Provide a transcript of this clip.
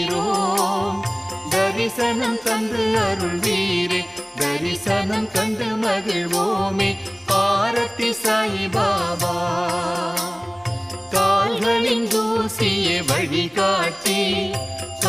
வருகிறோம். தரிசனம் தந்து அருள்வீரே, தரிசனம் கண்டு மகிழ்வோமே. ஆரத்தி சாயிபாபா. கால்களின் தூசியை வழிகாட்டி